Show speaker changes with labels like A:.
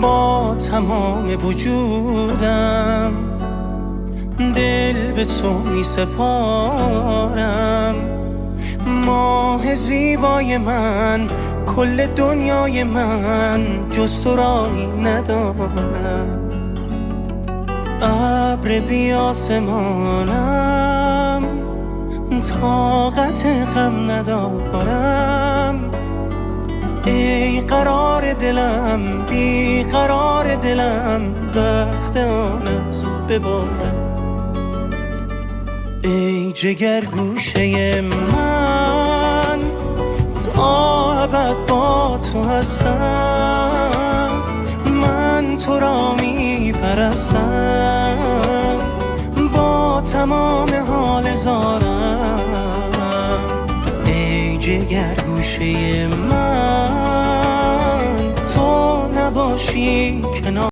A: با تمام وجودم دل به تو می سپارم. ماه زیبای من، کل دنیای من، جز تو راهی ندارم. ابر بی آسمانم، طاقت غم ندارم. ای قرار دلم، بی قرار دلم، وقت آن است ببارم. ای جگر گوشه من، تا ابد با تو هستم. من تو را می پرستم با تمام حال زارم. ای جگر گوشه من، تو نباشی کنار